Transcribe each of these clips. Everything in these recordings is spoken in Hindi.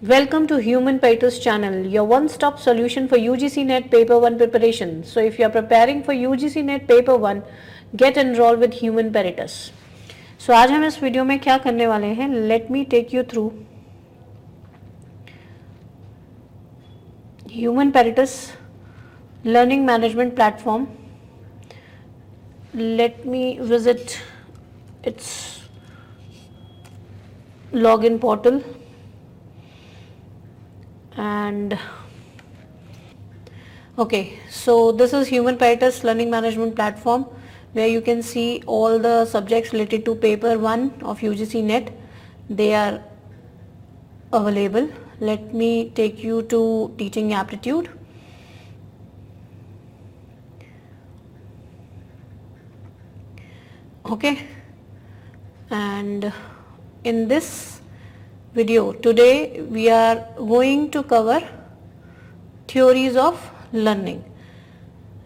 Welcome to Human Patos channel, your one-stop solution for UGC NET Paper 1 preparation. So if you are preparing for UGC NET Paper 1, get enrolled with Human Patos. So आज हम इस वीडियो में क्या करने वाले हैं? Let me take you through Human Patos learning management platform. Let me visit its login portal. And okay, so this is Human Patos learning management platform where you can see all the subjects related to paper 1 of UGC NET. They are available. Let me take you to teaching aptitude. Okay, and in this video today we are going to cover theories of learning,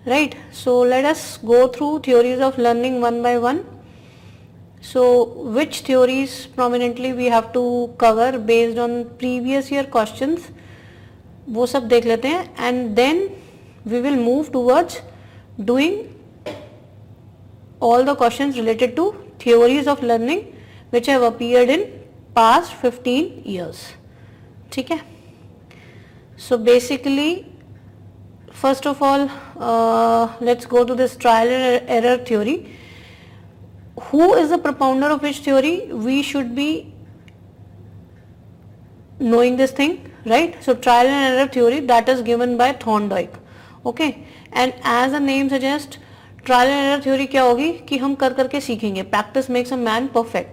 right? So let us go through theories of learning one by one. So which theories prominently we have to cover based on previous year questions, वो सब देख लेते हैं, and then we will move towards doing all the questions related to theories of learning which have appeared in past 15 years. ठीक है? So basically, first of all, let's go to this trial and error theory. Who is the propounder of which theory? We should be knowing this thing, right? So trial and error theory, that is given by Thorndike. Okay, and as the name suggests, trial and error theory क्या होगी कि हम कर करके सीखेंगे. Practice makes a man perfect.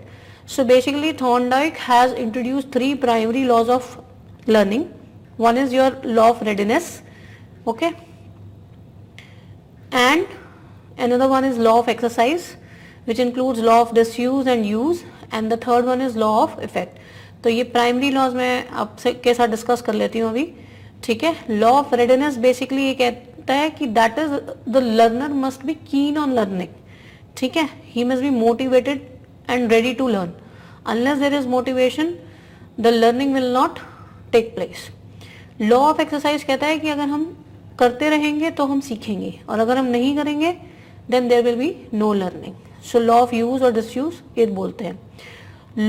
So basically Thorndike has introduced 3 primary laws of learning. One is your law of readiness, okay, and another one is law of exercise, which includes law of disuse and use, and the third one is law of effect. तो ये प्राइमरी लॉज मैं आपसे के साथ डिस्कस कर लेती हूँ अभी. ठीक है. लॉ ऑफ रेडीनेस बेसिकली ये कहता है कि that is the learner must be keen on learning. ठीक है. He must be motivated and ready to learn. Unless there is motivation, the learning will not take place. Law of exercise कहता है कि अगर हम करते रहेंगे तो हम सीखेंगे, और अगर हम नहीं करेंगे then there will be no learning. So law of use और disuse ये बोलते हैं.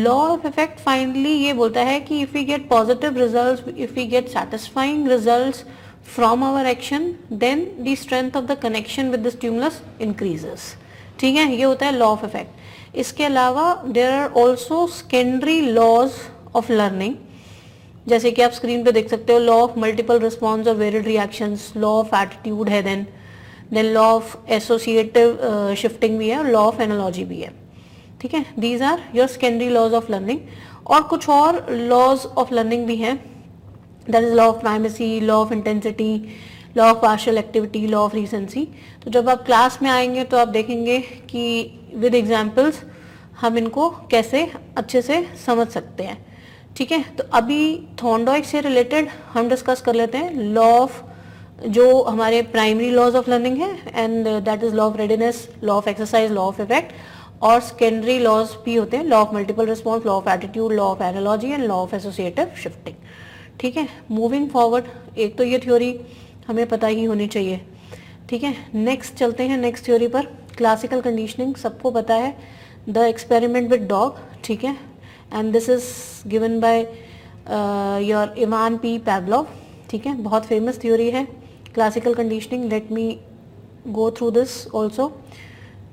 Law of effect finally ये बोलता है कि if we get positive results, if we get satisfying results from our action, then the strength of the connection with the stimulus increases. ठीक है. ये होता है law of effect. इसके अलावा there are also secondary laws of learning, जैसे कि आप स्क्रीन पे देख सकते हो. लॉ ऑफ मल्टीपल रिस्पॉन्स और varied reactions, law of attitude है, then law of associative shifting भी है, और लॉ ऑफ एनालॉजी भी है. ठीक है. These are your secondary laws of learning. और कुछ और लॉज ऑफ लर्निंग भी हैं. That is law of primacy, law of intensity, law of partial activity, law of recency. तो जब आप क्लास में आएंगे तो आप देखेंगे कि विद एग्जाम्पल्स हम इनको कैसे अच्छे से समझ सकते हैं. ठीक है. तो अभी थॉर्नडाइक से रिलेटेड हम डिस्कस कर लेते हैं लॉ ऑफ जो हमारे प्राइमरी लॉज ऑफ लर्निंग है, and that is law of readiness, law of exercise, law of effect, और सेकेंडरी लॉज भी होते हैं. Law of multiple response, law of attitude, law of analogy and law of associative shifting. ठीक है. मूविंग फॉरवर्ड, एक तो ये थ्योरी हमें पता ही होनी चाहिए. ठीक है. नेक्स्ट चलते हैं नेक्स्ट थ्योरी पर. क्लासिकल कंडीशनिंग सबको पता है. The experiment with dog. ठीक है. And this is given by your Ivan P Pavlov. ठीक है. बहुत फेमस थ्योरी है classical conditioning. Let me go through this also.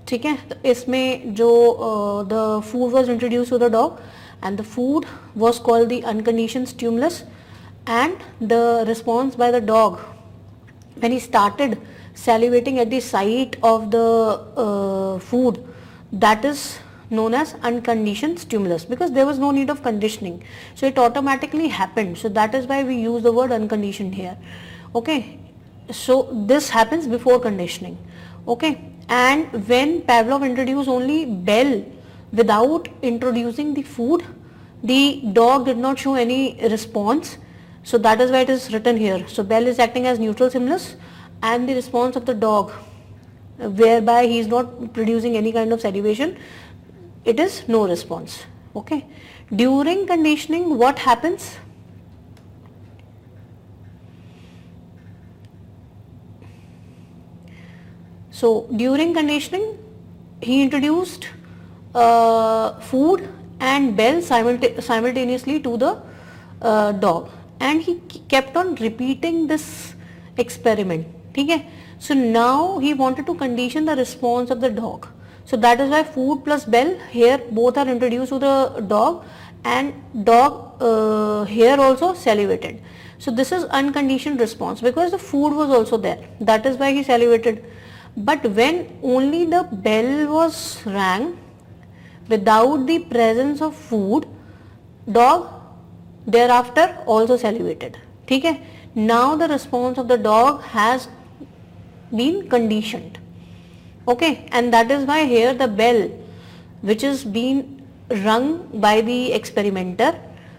ठीक है. तो इसमें जो the food was introduce to the dog, and the food was called the unconditioned stimulus, and the response by the dog when he started salivating at the sight of the food, that is known as unconditioned stimulus, because there was no need of conditioning, so it automatically happened. So that is why we use the word unconditioned here. Okay. So this happens before conditioning. Okay. And when Pavlov introduced only bell without introducing the food, the dog did not show any response. So that is why it is written here. So bell is acting as neutral stimulus, and the response of the dog, whereby he is not producing any kind of salivation, it is no response. Okay. During conditioning, what happens? So during conditioning, he introduced food and bell simultaneously to the dog, and he kept on repeating this experiment. ठीक है? So now he wanted to condition the response of the dog. So that is why food plus bell here both are introduced to the dog, and dog here also salivated. So this is unconditioned response because the food was also there. That is why he salivated. But when only the bell was rang without the presence of food, dog thereafter also salivated. ठीक है? Now the response of the dog has been conditioned. Okay, and that is why here the bell which is being rung by the experimenter,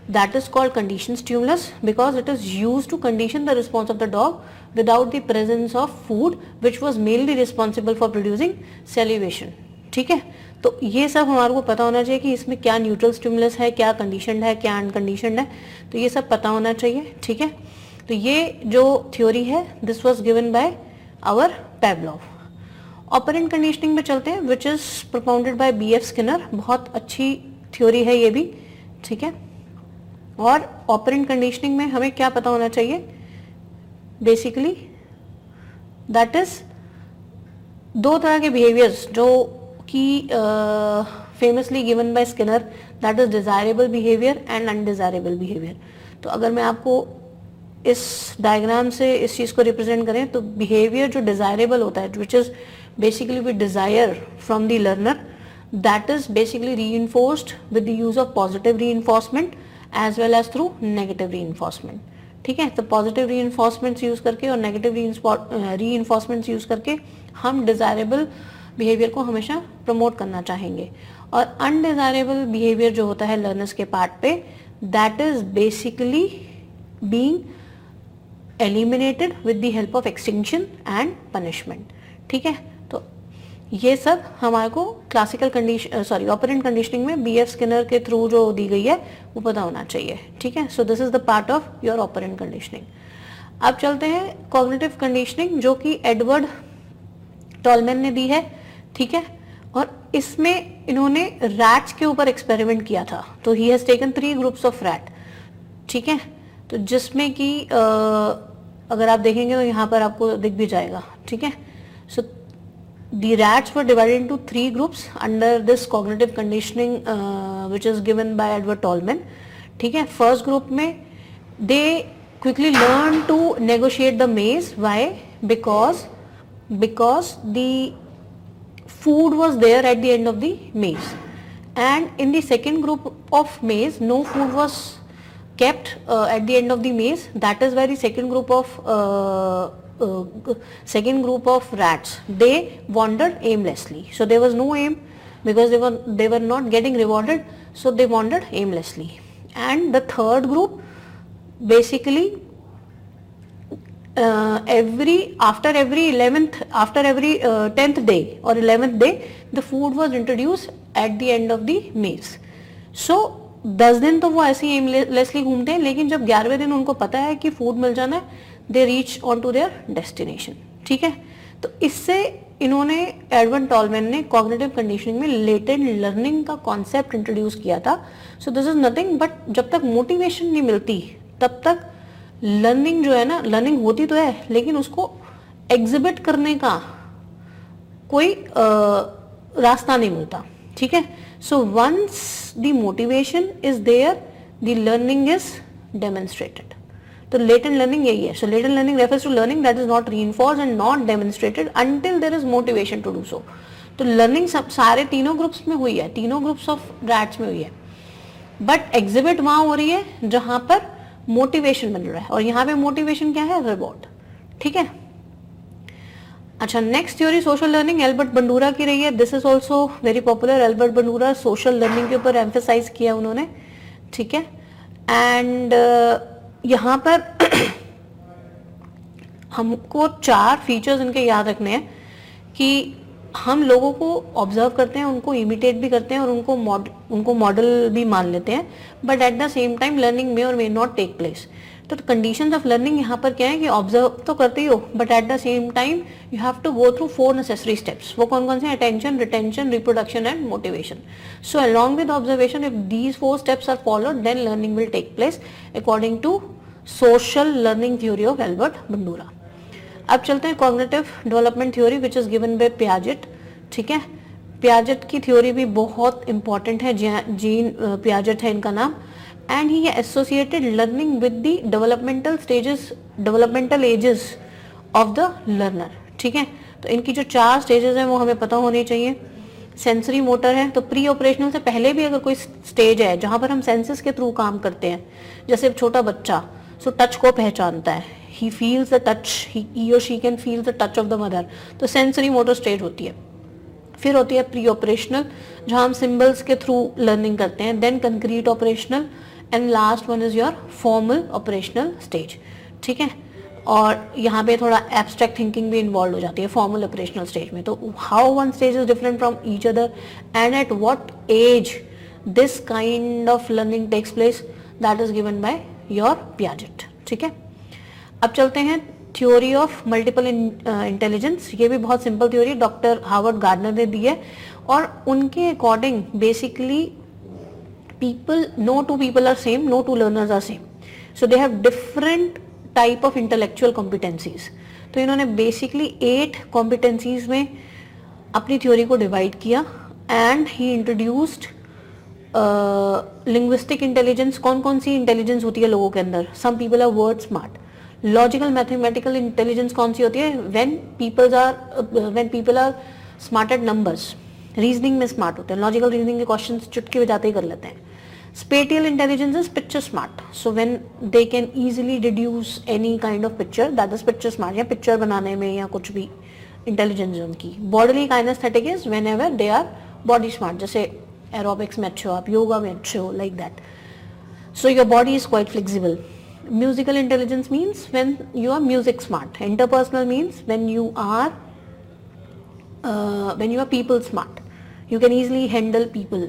that is called conditioned stimulus, because it is used to condition the response of the dog without the presence of food which was mainly responsible for producing salivation. ठीक है? तो ये सब हमारे को पता होना चाहिए कि इसमें क्या न्यूट्रल स्टिमुलस है, क्या कंडीशनड है, क्या अनकंडीशनड है, तो ये सब पता होना चाहिए. ठीक है? तो ये जो थ्योरी है this was given by our Pavlov. Operant conditioning में चलते हैं, which is propounded by B.F. Skinner. बहुत अच्छी थ्योरी है ये भी. ठीक है? और ऑपरेंट कंडीशनिंग में हमें क्या पता होना चाहिए बेसिकली, दैट इज दो तरह के बिहेवियर्स जो कि famously given by Skinner, that is desirable behaviour and undesirable behaviour. तो अगर मैं आपको इस डायग्राम से इस चीज को रिप्रेजेंट करें तो बिहेवियर जो डिजायरेबल होता है, which is basically we desire from the learner, that is basically reinforced with the use of positive reinforcement as well as through negative reinforcement. ठीक है? तो पॉजिटिव रीइंफोर्समेंट्स यूज करके और नेगेटिव रीइंफोर्समेंट्स यूज करके हम डिजायरेबल बिहेवियर को हमेशा प्रमोट करना चाहेंगे. और अनडिजायरेबल बिहेवियर जो होता है लर्नर्स के पार्ट पे, that is basically being eliminated with the help of extinction and punishment. ठीक है? तो ये सब हमारे को क्लासिकल कंडीशन ऑपरेंट कंडीशनिंग में B.F. स्किनर के थ्रू जो दी गई है वो पता होना चाहिए. ठीक है? So this is the part of your operant conditioning. अब चलते हैं कॉग्निटिव कंडीशनिंग, जो कि एडवर्ड टॉलमैन ने दी है. ठीक है? और इसमें इन्होंने रैट्स के ऊपर एक्सपेरिमेंट किया था. तो he has taken 3 groups of rat. ठीक है? तो जिसमें कि अगर आप देखेंगे तो यहाँ पर आपको दिख भी जाएगा. ठीक है? सो the rats were divided into 3 groups under this cognitive conditioning which is given by Edward Tolman. ठीक है? फर्स्ट ग्रुप में they quickly learn to negotiate the maze. Why? Because the food was there at the end of the maze, and in the second group of maze no food was kept at the end of the maze. That is why the second group of rats, they wandered aimlessly. So there was no aim because they were not getting rewarded, so they wandered aimlessly. And the third group basically after every 10th day or 11th day the food was introduced at the end of the maze. So 10 दिन तो वो ऐसे ही एमलेसली घूमते हैं, लेकिन जब 11वें दिन उनको पता है कि फूड मिल जाना है, they reach on to their destination. ठीक है? तो इससे इन्होंने एडवर्ड टॉलमैन ने कॉग्निटिव कंडीशनिंग में लेटेंट लर्निंग का कॉन्सेप्ट इंट्रोड्यूस किया था. So this is nothing but जब तक मोटिवेशन नहीं मिलती तब तक लर्निंग जो है ना, लर्निंग होती तो है लेकिन उसको एग्जिबिट करने का कोई रास्ता नहीं मिलता. ठीक है? So once the motivation is there the learning is demonstrated. तो लेटेंट लर्निंग यही है. So latent learning refers to learning that is not reinforced and not demonstrated until there is motivation to do so. तो लर्निंग सब सारे तीनों ग्रुप्स में हुई है, तीनों ग्रुप्स ऑफ रैट्स में हुई है, बट एग्जिबिट वहां हो रही है जहां पर मोटिवेशन मिल रहा है, और यहाँ पे मोटिवेशन क्या है? रिवॉर्ड. ठीक है? अच्छा, next theory social learning Albert Bandura की रही है. This is also very popular. Albert Bandura social learning के ऊपर एम्फेसाइज किया उन्होंने. ठीक है? एंड यहाँ पर हमको 4 फीचर्स इनके याद रखने हैं कि हम लोगों को ऑब्जर्व करते हैं, उनको इमिटेट भी करते हैं और उनको मॉडल भी मान लेते हैं, but at the same time learning may और मे नॉट टेक प्लेस. तो कंडीशंस ऑफ लर्निंग यहाँ पर क्या है कि ऑब्जर्व तो करते ही हो, but at the same time you have to go through 4 necessary steps. वो कौन कौन से? Attention, retention, reproduction and motivation. So along with observation, if these 4 steps are followed, then learning will take place according to social learning theory of Albert Bandura. अब चलते हैं cognitive development theory which is given by Piaget. ठीक है, पियाजेट की थ्योरी भी बहुत इंपॉर्टेंट है. जीन पियाजेट है इनका नाम. And he associated learning with the developmental stages, developmental ages of the learner. ठीक है, तो इनकी जो 4 स्टेजेस हैं वो हमें पता होनी चाहिए. सेंसरी मोटर है, तो प्री ऑपरेशनल से पहले भी अगर कोई स्टेज है जहां पर हम सेंसेस के थ्रू काम करते हैं, जैसे छोटा बच्चा सो टच को पहचानता है, he feels the touch, he or she can feel the touch of the mother, तो सेंसरी मोटर स्टेज होती है. फिर होती है प्री ऑपरेशनल जहां हम सिंबल्स के थ्रू लर्निंग करते हैं. Then concrete operational and last one is your formal operational stage. ठीक है, और यहाँ पे थोड़ा एब्स्ट्रैक्ट थिंकिंग भी इन्वॉल्व हो जाती है फॉर्मल ऑपरेशनल स्टेज में. तो how one stage is different from each other and at what age this kind of learning takes place, that is given by your Piaget. ठीक है, अब चलते हैं थ्योरी ऑफ मल्टीपल इंटेलिजेंस. ये भी बहुत simple theory doctor Harvard gardener ने दी है, और उनके according basically people, no two people are same, no two learners are same, so they have different type of intellectual competencies. तो इन्होंने basically 8 competencies में अपनी थ्योरी को डिवाइड किया. And he introduced linguistic intelligence. कौन कौन सी इंटेलिजेंस होती है लोगों के अंदर? Some people are word smart. Logical mathematical intelligence कौन सी होती है? When people are smart at numbers, reasoning में स्मार्ट होते हैं, लॉजिकल रीजनिंग के क्वेश्चंस चुटकी बजाते ही कर लेते हैं. Spatial intelligence is picture smart, so when they can easily deduce any kind of picture, that is picture smart. या पिक्चर बनाने में या कुछ भी इंटेलिजेंस है उनकी. Bodily kinesthetic is whenever they are body smart, जैसे एरोबिक्स में अच्छे हो आप, योगा में अच्छे हो, like that. So your body is quite flexible. Musical intelligence means when you are music smart. Interpersonal means when you are people smart. You can easily handle people.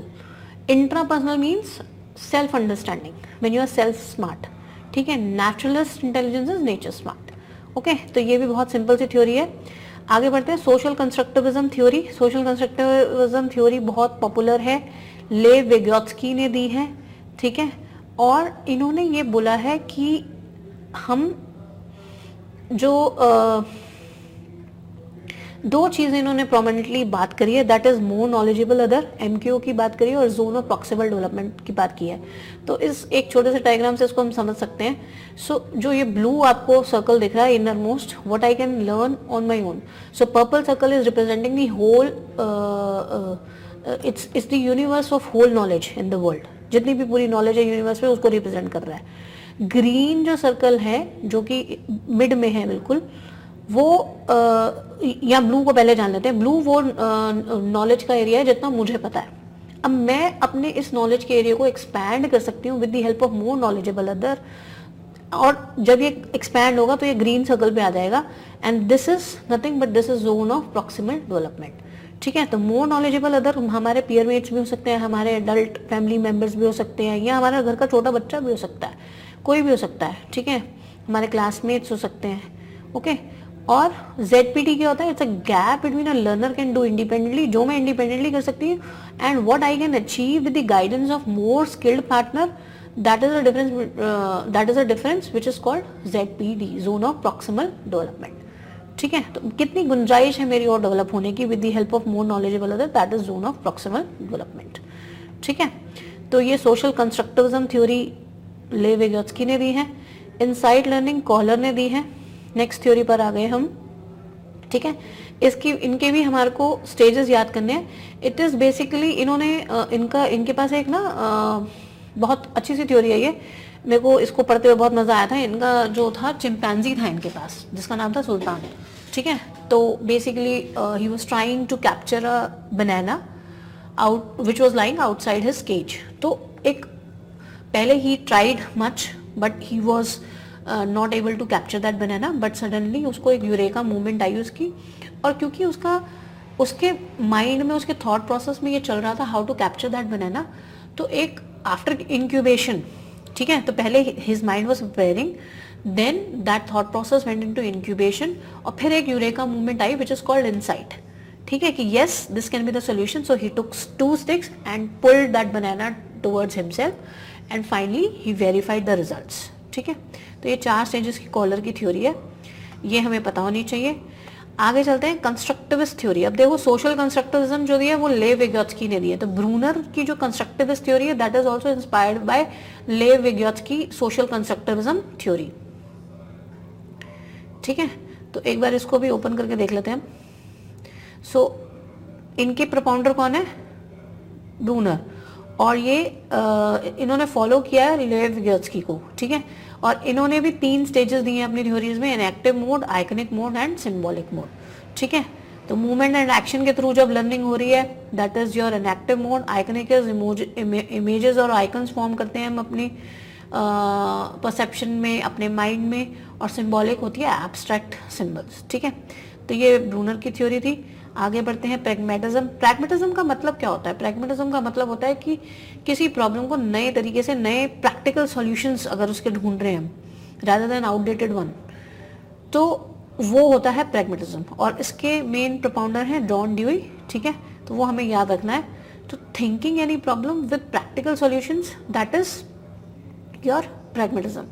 Intrapersonal means self understanding, when you are self smart. ठीक है. Naturalist intelligence is nature smart. Okay, तो ये भी बहुत सिंपल सी थ्योरी है. आगे बढ़ते हैं. Social constructivism theory. Social constructivism theory बहुत पॉपुलर है, लेव विगोत्स्की ने दी है. ठीक है, और इन्होंने ये बोला है कि हम जो 2 चीजें इन्होंने प्रोमिनेंटली बात करी है, that is more knowledgeable other, MQ की बात करी है, और जोन ऑफ प्रॉक्सिमल डेवलपमेंट की बात की है. तो इस एक छोटे से डायग्राम से इसको हम समझ सकते हैं. सो जो ये ब्लू आपको सर्कल दिख रहा है innermost, what I can learn on my own. So purple circle is representing the whole, it's the universe of whole knowledge in the world. जितनी भी पूरी नॉलेज है यूनिवर्स में उसको रिप्रेजेंट कर रहा है. ग्रीन जो सर्कल है जो कि मिड में है बिल्कुल, वो या ब्लू को पहले जान लेते हैं. ब्लू वो नॉलेज का एरिया है जितना मुझे पता है. अब मैं अपने इस नॉलेज के एरिया को एक्सपैंड कर सकती हूँ with the help of more knowledgeable other, और जब ये एक्सपैंड होगा तो ये ग्रीन सर्कल पे आ जाएगा. And this is nothing but this is zone of proximal development. ठीक है, तो मोर नॉलेजेबल अदर हमारे पीयरमेट्स भी हो सकते हैं, हमारे एडल्ट फैमिली मेंबर्स भी हो सकते हैं, या हमारे घर का छोटा बच्चा भी हो सकता है, कोई भी हो सकता है. ठीक है, हमारे क्लासमेट्स हो सकते हैं. ओके, और ZPT क्या होता है? It's a gap between a learner can do independently, जो मैं इंडिपेंडेंटली कर सकती हूँ, and what I can achieve with the guidance of more skilled partner, that is a difference which is called ZPD, zone of proximal development. ठीक है, तो कितनी गुंजाइश है मेरी और डेवलप होने की with the help of more knowledgeable other, that is zone of proximal development. ठीक है, तो ये सोशल कंस्ट्रक्टिविज्म थ्योरी लेव विगोत्स्की ने दी है. इनसाइट लर्निंग कॉलर ने दी है. नेक्स्ट थ्योरी पर आ गए हम. ठीक है, इनके भी हमारे को स्टेजेस याद करने हैं. इट इज बेसिकली इन्होंने इनके पास एक ना बहुत अच्छी सी थ्योरी है ये. मेरे को इसको पढ़ते हुए बहुत मजा आया था. इनका जो था चिंपैंजी था इनके पास, जिसका नाम था सुल्तान. ठीक है, तो basically he was trying to capture a banana out which was lying outside his cage. तो एक पहले he tried much but he was not able to capture that banana, but suddenly उसको एक यूरेका मूवमेंट आई उसकी, और क्योंकि उसके माइंड में, उसके थॉट प्रोसेस में ये चल रहा था how to capture that banana, तो एक आफ्टर इंक्यूबेशन ठीक है, तो पहले his mind was preparing, then that thought process went into incubation, और फिर एक यूरेका मूवमेंट आई विच इज कॉल्ड इनसाइट, ठीक है, कि yes this can be the solution, so he took 2 sticks and pulled that banana towards himself and finally he verified the results, ठीक है। तो ये 4 स्टेजेस की कॉलर की थ्योरी है, ये हमें पता होनी चाहिए। आगे चलते हैं कंस्ट्रक्टिविस्ट थ्योरी। अब देखो सोशल कंस्ट्रक्टिविज्म जो दिया है वो लेव विगोत्स्की ने दी है, तो ब्रूनर की जो कंस्ट्रक्टिविस्ट थ्योरी है that is also inspired by लेव विगोत्स्की सोशल कंस्ट्रक्टिविज्म थ्योरी, ठीक है। तो एक बार इसको भी ओपन करके देख लेते हैं हम। सो इनके प्रोपाउंडर कौन है? ब्रूनर, और ये इन्होंने फॉलो किया है लेव विगोत्स्की को, ठीक है। और इन्होंने भी 3 स्टेजेस दिए हैं अपनी थ्योरीज में, inactive mode, iconic mode and symbolic mode, ठीक है। तो मूवमेंट एंड एक्शन के थ्रू जब लर्निंग हो रही है that is your inactive mode, iconic is images और आइकन्स फॉर्म करते हैं हम अपनी परसेप्शन में, अपने माइंड में, और सिंबॉलिक होती है एब्स्ट्रैक्ट सिंबल्स, ठीक है। तो ये ब्रूनर की थ्योरी थी। आगे बढ़ते हैं प्रैग्मेटिज्म। प्रैग्मेटिज्म का मतलब क्या होता है? प्रैग्मेटिज्म का मतलब होता है कि किसी प्रॉब्लम को नए तरीके से, नए प्रैक्टिकल सॉल्यूशंस अगर उसके ढूंढ रहे हैं हम, रादर देन आउटडेटेड वन, तो वो होता है प्रैग्मेटिज्म। और इसके मेन प्रोपाउंडर हैं जॉन ड्यूई, ठीक है, तो वो हमें याद रखना है। तो thinking any problem with practical solutions that is your pragmatism,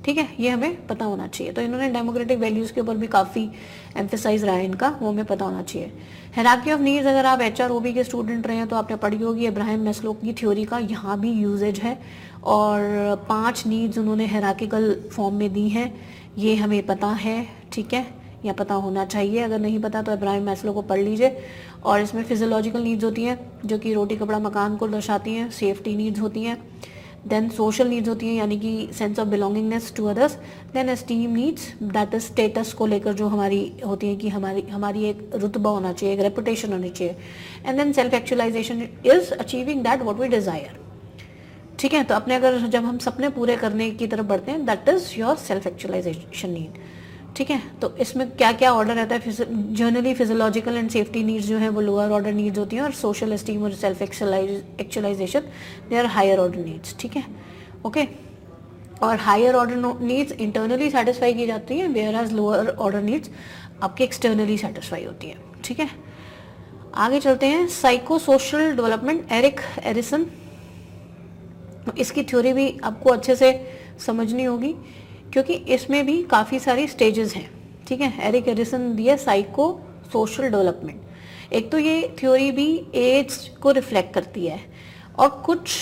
ठीक है, ये हमें पता होना चाहिए। तो इन्होंने डेमोक्रेटिक वैल्यूज के ऊपर भी काफी एम्फेसाइज रहा है इनका, वो हमें पता होना चाहिए। हायरार्की ऑफ नीड्स, अगर आप HROB के स्टूडेंट रहे हैं तो आपने पढ़ी होगी, इब्राहिम मैस्लो की थ्योरी का यहाँ भी यूजेज है, और 5 नीड्स उन्होंने हायरार्किकल फॉर्म में दी हैं, ये हमें पता है, ठीक है, या पता होना चाहिए। अगर नहीं पता तो इब्राहिम मैस्लो को पढ़ लीजिए। और इसमें फिजियोलॉजिकल नीड्स होती हैं जो कि रोटी कपड़ा मकान को दर्शाती हैं, सेफ्टी नीड्स होती हैं, देन सोशल नीड्स होती हैं यानी कि sense of belongingness to others, then esteem needs that is status को लेकर जो हमारी होती है कि हमारी एक रुतबा होना चाहिए, एक रेपुटेशन होनी चाहिए, and then self actualization is achieving that what we desire, ठीक है। तो अपने अगर जब हम सपने पूरे करने की तरफ बढ़ते हैं that is your self actualization need, ठीक है। तो इसमें क्या क्या ऑर्डर रहता है? Generally physiological and safety needs जो है वो लोअर ऑर्डर नीड्स होती हैं, और सोशल एस्टीम और self actualization they are higher order needs, ठीक है, ओके। और higher order needs internally satisfy की जाती हैं, whereas lower order needs आपके एक्सटर्नली सेटिस्फाई होती है, ठीक है। आगे चलते हैं, psycho social development, Erik Erikson. इसकी थ्योरी भी आपको अच्छे से समझनी होगी क्योंकि इसमें भी काफ़ी सारी स्टेजेस हैं, ठीक है। एरिक एरिसन दिया साइको सोशल डेवलपमेंट। एक तो ये थ्योरी भी एज को रिफ्लेक्ट करती है, और कुछ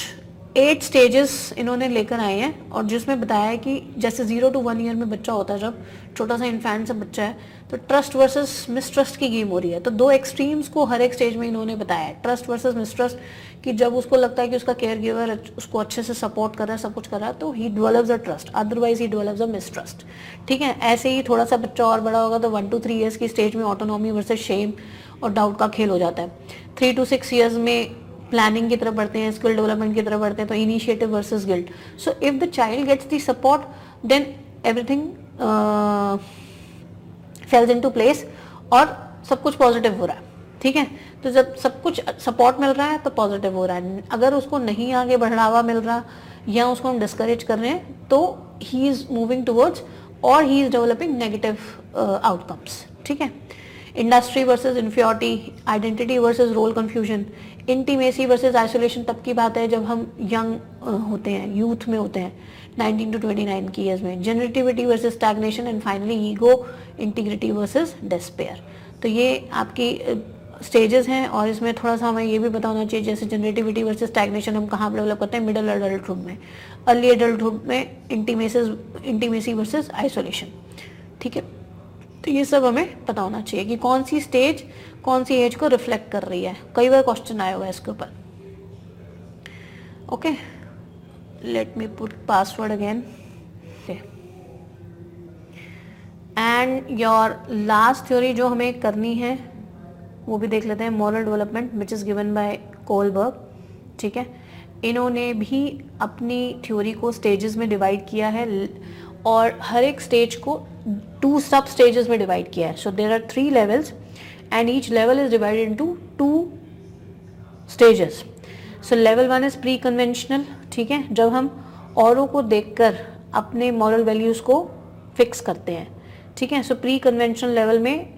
8 स्टेजेस इन्होंने लेकर आए हैं, और जिसमें बताया है कि जैसे 0 to 1 ईयर में बच्चा होता है, जब छोटा सा इन्फेंट सा बच्चा है, तो ट्रस्ट वर्सेस मिसट्रस्ट की गेम हो रही है। तो 2 एक्सट्रीम्स को हर एक स्टेज में इन्होंने बताया है, ट्रस्ट वर्सेस मिसट्रस्ट, कि जब उसको लगता है कि उसका केयर गिवर उसको अच्छे से सपोर्ट कर रहा है, सब कुछ कर रहा है, तो he develops a trust, otherwise he develops a mistrust, ठीक है। ऐसे ही थोड़ा सा बच्चा और बड़ा होगा तो 1 to 3 ईयर्स की स्टेज में ऑटोनॉमी वर्सेस शेम और डाउट का खेल हो जाता है। 3 to 6 ईयर्स में प्लानिंग की तरफ बढ़ते हैं, स्किल डेवलपमेंट की तरफ बढ़ते हैं, तो initiative versus guilt. So if the child gets the support then everything falls into place और सब कुछ पॉजिटिव हो रहा है, ठीक है। तो जब सब कुछ सपोर्ट मिल रहा है तो पॉजिटिव हो रहा है, अगर उसको नहीं आगे बढ़ावा मिल रहा या उसको हम डिस्करेज कर रहे हैं तो ही इज मूविंग टुवर्ड्स और he is developing negative outcomes, ठीक है। Industry versus inferiority, identity versus role confusion, intimacy versus isolation तब की बात है जब हम यंग होते हैं, यूथ में होते हैं, 19 to 29 की एज में। Generativity versus stagnation, and finally ego integrity versus despair. तो ये आपकी स्टेजेस हैं, और इसमें थोड़ा सा हमें ये भी पता होना चाहिए, जैसे जनरेटिविटी वर्सेस स्टैग्नेशन हम कहाँ डेवलप करते हैं? मिडिल एडल्टहुड में। अर्ली एडल्टहुड में इंटीमेसी वर्सेस आइसोलेशन, ठीक है। तो ये सब हमें पता होना चाहिए कि कौन सी स्टेज कौन सी एज को रिफ्लेक्ट कर रही है। कई बार क्वेश्चन आया हुआ है इसके ऊपर, okay. Let me put password again, and your last theory जो हमें करनी है वो भी देख लेते हैं, moral development which is given bye Kohlberg, ठीक है। इन्होंने भी अपनी थ्योरी को स्टेजेस में डिवाइड किया है, और हर एक स्टेज को 2 सब स्टेजेस में डिवाइड किया है। So there are 3 levels and each level is divided into 2 stages. So level 1 is pre conventional, ठीक है, जब हम औरों को देखकर अपने मॉरल वैल्यूज़ को फिक्स करते हैं, ठीक है। सो प्री कन्वेंशनल लेवल में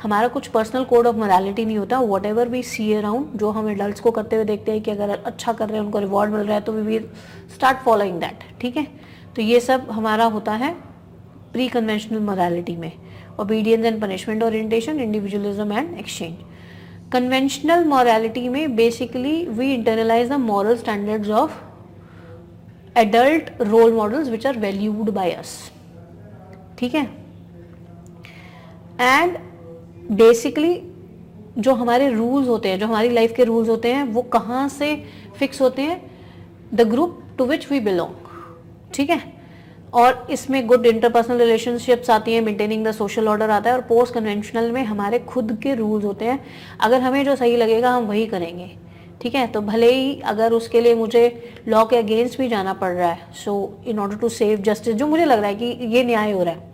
हमारा कुछ पर्सनल कोड ऑफ मोरालिटी नहीं होता। Whatever we see around, जो हम एडल्ट्स को करते हुए देखते हैं कि अगर अच्छा कर रहे हैं, उनको रिवॉर्ड मिल रहा है, तो we will start following that, ठीक है। तो ये सब हमारा होता है प्री कन्वेंशनल मोरालिटी में। Obedience and punishment orientation, individualism and exchange. Conventional morality में basically we internalize the moral standards of adult role models which are valued by us, ठीक है। एंड बेसिकली जो हमारे रूल्स होते हैं, जो हमारी लाइफ के रूल्स होते हैं, वो कहाँ से फिक्स होते हैं? The group to which we belong, ठीक है। और इसमें गुड इंटरपर्सनल रिलेशनशिप्स आती हैं, मेंटेनिंग द सोशल ऑर्डर आता है, और पोस्ट कन्वेंशनल में हमारे खुद के रूल्स होते हैं। अगर हमें जो सही लगेगा हम वही करेंगे, ठीक है। तो भले ही अगर उसके लिए मुझे लॉ के अगेंस्ट भी जाना पड़ रहा है, so in order to save justice, जो मुझे लग रहा है कि ये न्याय हो रहा है,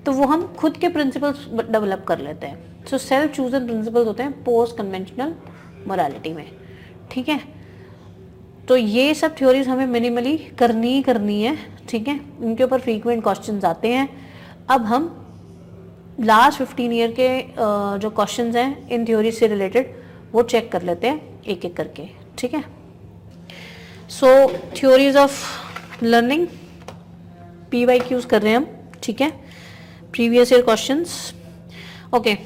तो वो हम खुद के प्रिंसिपल्स डेवलप कर लेते हैं। सो सेल्फ चूजन प्रिंसिपल्स होते हैं पोस्ट कन्वेंशनल मोरालिटी में, ठीक है। तो ये सब थ्योरीज हमें मिनिमली करनी है, ठीक है। इनके ऊपर फ्रीक्वेंट क्वेश्चंस आते हैं। अब हम लास्ट 15 ईयर के जो क्वेश्चंस हैं इन थ्योरीज से रिलेटेड वो चेक कर लेते हैं एक एक करके, ठीक है। सो थ्योरीज ऑफ लर्निंग PYQs कर रहे हैं हम, ठीक है, प्रीवियस ईयर क्वेश्चंस। ओके,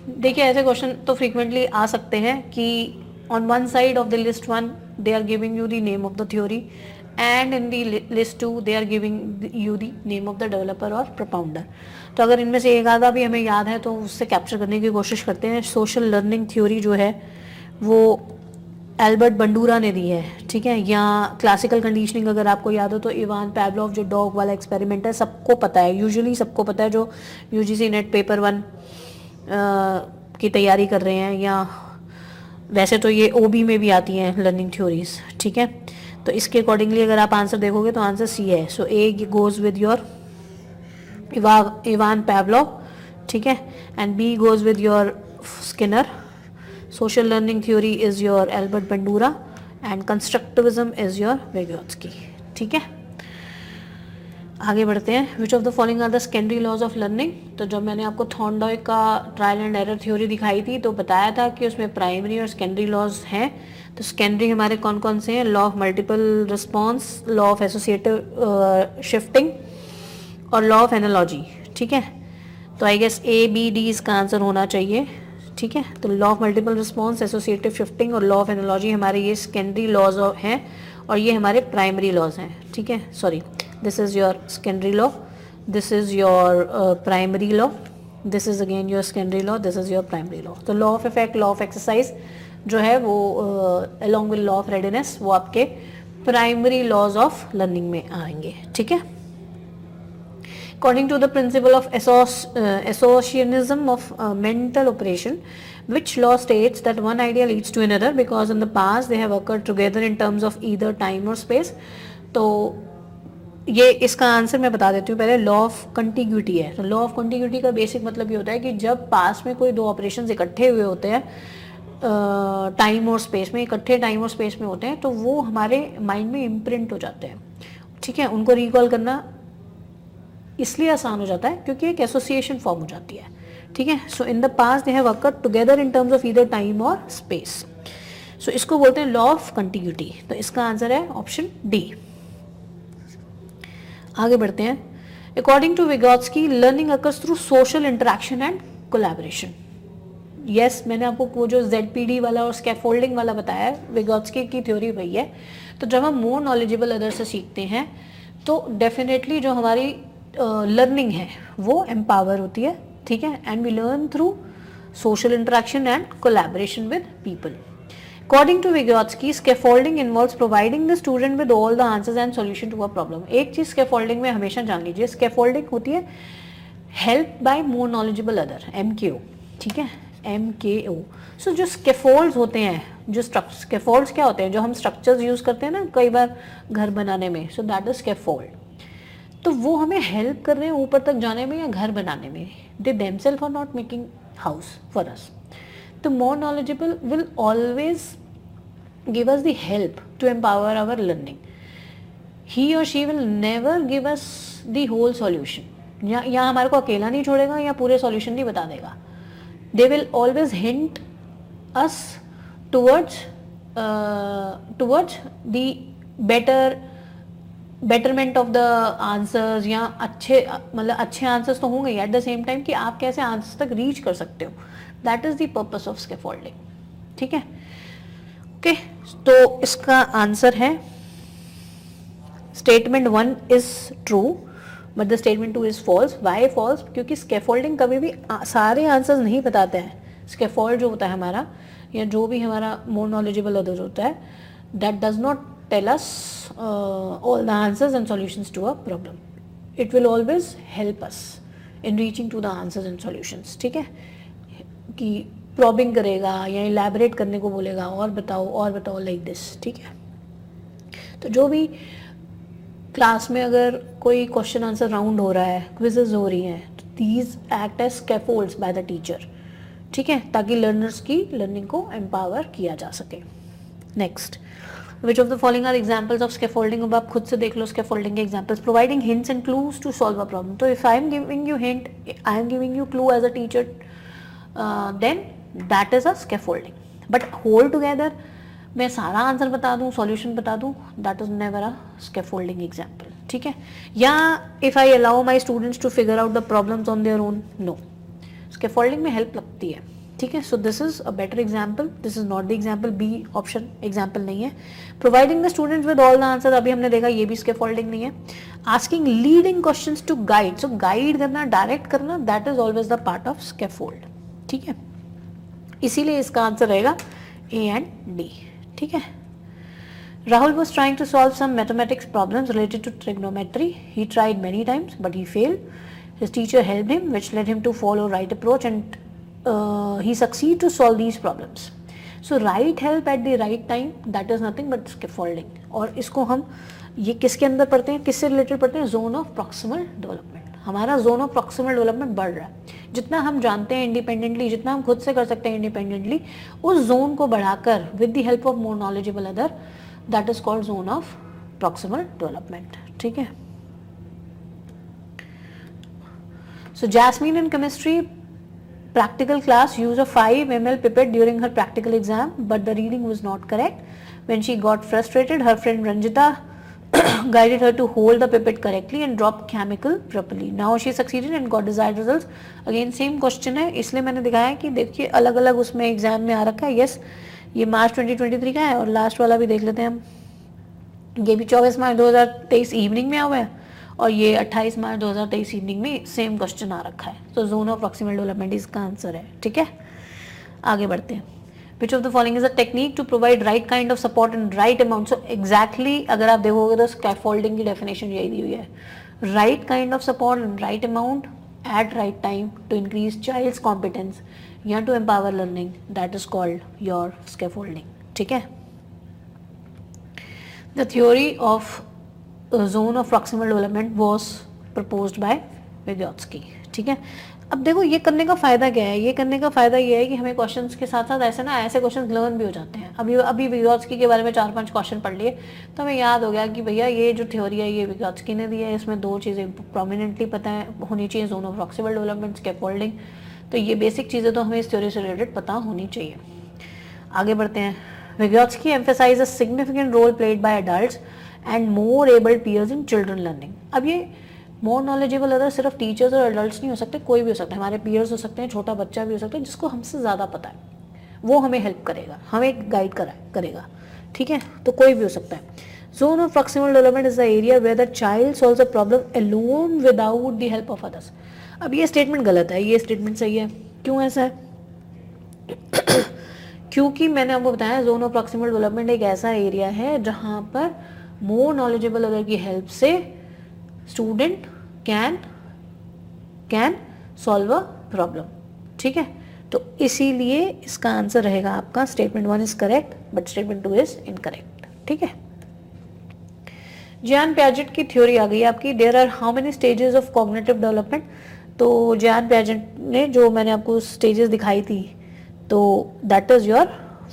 देखिए ऐसे क्वेश्चन तो फ्रीक्वेंटली आ सकते हैं कि on one side of the list 1 they are giving you the name of the theory, and in the list 2 they are giving you the name of the developer or propounder. तो अगर इनमें से एक आधा भी हमें याद है तो उससे कैप्चर करने की कोशिश करते हैं। सोशल लर्निंग थ्योरी जो है वो एल्बर्ट बंडूरा ने दी है, ठीक है। या क्लासिकल कंडीशनिंग अगर आपको याद हो तो इवान पैवलोव, जो डॉग वाला एक्सपेरिमेंट है, सबको पता है, यूजुअली सबको पता है जो UGC नेट पेपर 1 की तैयारी कर रहे हैं, या वैसे तो ये OB में भी आती हैं लर्निंग थ्योरीज, ठीक है। तो इसके अकॉर्डिंगली अगर आप आंसर देखोगे तो आंसर C है। So A goes with your Ivan Pavlov, ठीक है, and B goes with your Skinner. Social learning theory is your Albert Bandura and constructivism is your Vygotsky, ठीक है। आगे बढ़ते हैं। Which of the following are the secondary laws of learning. तो जब मैंने आपको थॉर्नडॉय का ट्रायल एंड एरर थ्योरी दिखाई थी तो बताया था कि उसमें प्राइमरी और सेकेंडरी लॉज हैं। तो सेकेंडरी हमारे कौन कौन से हैं? Law of multiple response, law of associative shifting और लॉ ऑफ एनालॉजी, ठीक है। तो आई गेस ABD इसका आंसर होना चाहिए, ठीक है। तो law of multiple response, associative shifting और लॉ ऑफ एनालॉजी हमारे ये सेकेंडरी लॉज हैं और ये हमारे प्राइमरी लॉज हैं, ठीक है। Sorry, this is your secondary law, this is your primary law, this is again your secondary law, this is your primary law. तो law of effect, law of exercise जो है वो along with law of readiness वो आपके primary laws of learning में आएंगे, ठीक है। According to the principle of associationism of mental operation, which law states that one idea leads to another because in the past they have occurred together in terms of either time or space. तो ये इसका आंसर मैं बता देती हूँ पहले। लॉ ऑफ कंटिग्यूटी है। तो लॉ ऑफ कंटिग्यूटी का बेसिक मतलब ये होता है कि जब पास में कोई दो ऑपरेशंस इकट्ठे हुए होते हैं टाइम और स्पेस में, इकट्ठे टाइम और स्पेस में होते हैं, तो वो हमारे माइंड में इम्प्रिंट हो जाते हैं, ठीक है। उनको रिकॉल करना इसलिए आसान हो जाता है क्योंकि एक एसोसिएशन फॉर्म हो जाती है, ठीक है। So in the past they have occurred together in terms of either time और स्पेस। सो इसको बोलते हैं लॉ ऑफ कंटिग्यूटी। तो इसका आंसर है ऑप्शन D। आगे बढ़ते हैं। According to Vygotsky, learning occurs through social interaction and collaboration. Yes, मैंने आपको वो जो ZPD वाला और स्कैफोल्डिंग वाला बताया है, विगोत्स्की की थ्योरी वही है। तो जब हम मोर नॉलेजेबल अदर से सीखते हैं तो डेफिनेटली जो हमारी लर्निंग है वो एम्पावर होती है, ठीक है। And we learn through social interaction and collaboration with people. According to Vygotsky, scaffolding involves providing the student with all the answers and solution to a problem. एक चीज scaffolding में हमेशा जान लीजिए, scaffolding होती है help by more knowledgeable other, MKO, ठीक है, MKO। So जो scaffolds होते हैं, जो scaffolds क्या होते हैं? जो हम structures use करते हैं ना कई बार घर बनाने में, so that is scaffold। तो वो हमें help कर रहे हैं ऊपर तक जाने में या घर बनाने में। They themselves are not making house for us. The more knowledgeable will always give us the help to empower our learning. He और she will never give us the whole solution, या हमारे को अकेला नहीं छोड़ेगा या पूरे सॉल्यूशन नहीं बता देगा. They will always hint us towards the betterment of the answers, या अच्छे मतलब अच्छे आंसर्स तो होंगे एट द सेम टाइम कि आप कैसे आंसर्स तक रीच कर सकते हो. That is the purpose of scaffolding. ठीक है, ओके. तो इसका आंसर है statement 1 is true but the statement 2 is false. Why false? क्योंकि स्कैफोल्डिंग कभी भी सारे आंसर्स नहीं बताते हैं. स्कैफोल्ड जो होता है हमारा, या जो भी हमारा मोर नॉलेजेबल अदर होता है, that does not tell us all the answers and solutions to a problem. It will always help us in reaching to the answers and solutions. ठीक है, कि probing करेगा या elaborate करने को बोलेगा, और बताओ like this. ठीक है, तो जो भी क्लास में अगर कोई क्वेश्चन आंसर राउंड हो रहा है, क्विजेज हो रही हैं, तो these act as scaffolds by the teacher. ठीक है, ताकि लर्नर्स की लर्निंग को एम्पावर किया जा सके. Next, Which of the following are examples of scaffolding? अब आप खुद से देख लो scaffolding के examples. Providing hints and clues to solve a problem. तो if I am giving you hint, I am giving you clue as a teacher, then that is a scaffolding. But whole together, मैं सारा आंसर बता दूँ, सॉल्यूशन बता दूँ, that is never a scaffolding example. ठीक है, या if I allow my students to figure out the problems on their own, no. Scaffolding में help लगती है. ठीक है, so this is a better example. This is not the example. B option example नहीं है. Providing the students with all the answer, अभी हमने देखा ये भी स्कैफोल्डिंग नहीं है. Asking leading questions to guide, so guide करना, डायरेक्ट करना, that is always the part of scaffold. ठीक है, इसीलिए इसका आंसर रहेगा ए एंड डी. ठीक है. Rahul was trying to solve some mathematics problems related to trigonometry. He tried many times, but he failed. His teacher helped him, which led him to follow right approach, and he succeed to solve these problems. So right help at the right time, that is nothing but scaffolding. और इसको हम ये किसके अंदर पढ़ते हैं, किससे रिलेटेड पढ़ते हैं? Zone of proximal development. हमारा जोन ऑफ प्रॉक्सिमल डेवलपमेंट बढ़ रहा है. जितना हम जानते हैं इंडिपेंडेंटली, जितना हम खुद से कर सकते हैं इंडिपेंडेंटली, उस जोन को बढ़ाकर with the help of more knowledgeable other, that is called zone of proximal development. ठीक है. So Jasmine in chemistry practical class used a 5 ml pipette during her practical exam, but the reading was not correct. When she got frustrated, her friend Ranjita guided her to hold the pipette correctly and drop chemical properly. Now she succeeded and got desired results. Again same question है, इसलिए मैंने दिखाया कि देखिए अलग अलग उसमें एग्जाम में आ रखा है. यस, ये मार्च 2023 का है, और लास्ट वाला भी देख लेते हैं हम. ये भी 24 मार्च 2023 इवनिंग में हुआ है, और ये 28 मार्च 2023 इवनिंग में सेम क्वेश्चन आ रखा है. तो जोन ऑफ प्रॉक्सिमल डेवलपमेंट इसका आंसर है. ठीक है, आगे बढ़ते हैं. Which of the following is a technique to provide right kind of support in right amount. So exactly अगर आप देखोगे तो स्कैफोल्डिंग की डेफिनेशन यही दी हुई है. Right kind of support in right amount at right time to increase child's competence या to empower learning, that is called your scaffolding. ठीक है. The theory of zone of proximal development was proposed by Vygotsky. ठीक है. अब देखो ये करने का फ़ायदा क्या है? ये करने का फ़ायदा ये है कि हमें क्वेश्चंस के साथ साथ ऐसे क्वेश्चंस लर्न भी हो जाते हैं. अभी विगोत्स्की के बारे में 4-5 क्वेश्चन पढ़ लिए तो हमें याद हो गया कि भैया ये जो थ्योरी है ये विगोत्स्की ने दी है, इसमें 2 चीज़ें प्रोमिनेंटली पता है होनी चाहिए, zone of proximal development, scaffolding. तो ये बेसिक चीज़ें तो हमें इस थ्योरी से रिलेटेड पता होनी चाहिए. आगे बढ़ते हैं. Vygotsky emphasize a significant role played by adults and more abled peers in children learning. अब ये मोर नॉलेजेबल अदर सिर्फ टीचर्स और एडल्ट्स नहीं हो सकते, कोई भी हो सकता है. हमारे पीयर्स हो सकते हैं, छोटा बच्चा भी हो सकता है जिसको हमसे ज़्यादा पता है, वो हमें हेल्प करेगा, हमें गाइड करेगा. ठीक है, तो कोई भी हो सकता है. Zone of proximal development is the area where the child solves a problem alone without the help of others. अब ये स्टेटमेंट गलत है, ये स्टेटमेंट सही है. क्यों ऐसा है? क्योंकि मैंने आपको बताया जोन ऑफ प्रॉक्सिमल डेवलपमेंट एक ऐसा एरिया है जहाँ पर मोर नॉलेजेबल अदर की हेल्प से student can solve a problem. ठीक है, तो इसीलिए इसका आंसर रहेगा आपका statement 1 is correct but statement 2 is incorrect. ठीक है. जॉन पियाजेट की थ्योरी आ गई आपकी. There are how many stages of cognitive development. तो जॉन पियाजेट ने जो मैंने आपको स्टेजेस दिखाई थी, तो दैट इज योर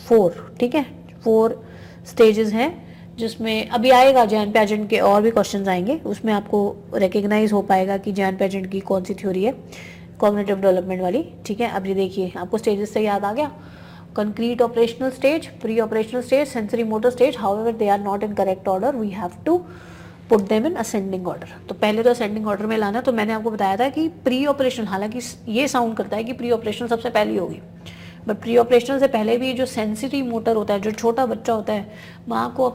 4. ठीक है, 4 स्टेजेस हैं जिसमें अभी आएगा जैन पैजेंट के और भी क्वेश्चंस आएंगे, उसमें आपको रिकग्नाइज हो पाएगा कि जैन पैजेंट की कौन सी थ्योरी है कॉग्निटिव डेवलपमेंट वाली। ठीक है, अब ये देखिए आपको स्टेजेस से याद आ गया, concrete operational stage, pre operational stage, sensory motor stage, however they are not in correct order, we have to put them in ascending order. तो पहले तो असेंडिंग ऑर्डर में लाना। तो मैंने आपको बताया था कि प्री ऑपरेशन, हालांकि ये साउंड करता है कि प्री ऑपरेशन सबसे पहली होगी, बट प्री ऑपरेशनल से पहले भी जो सेंसिटिव मोटर होता है, जो छोटा बच्चा होता है माँ को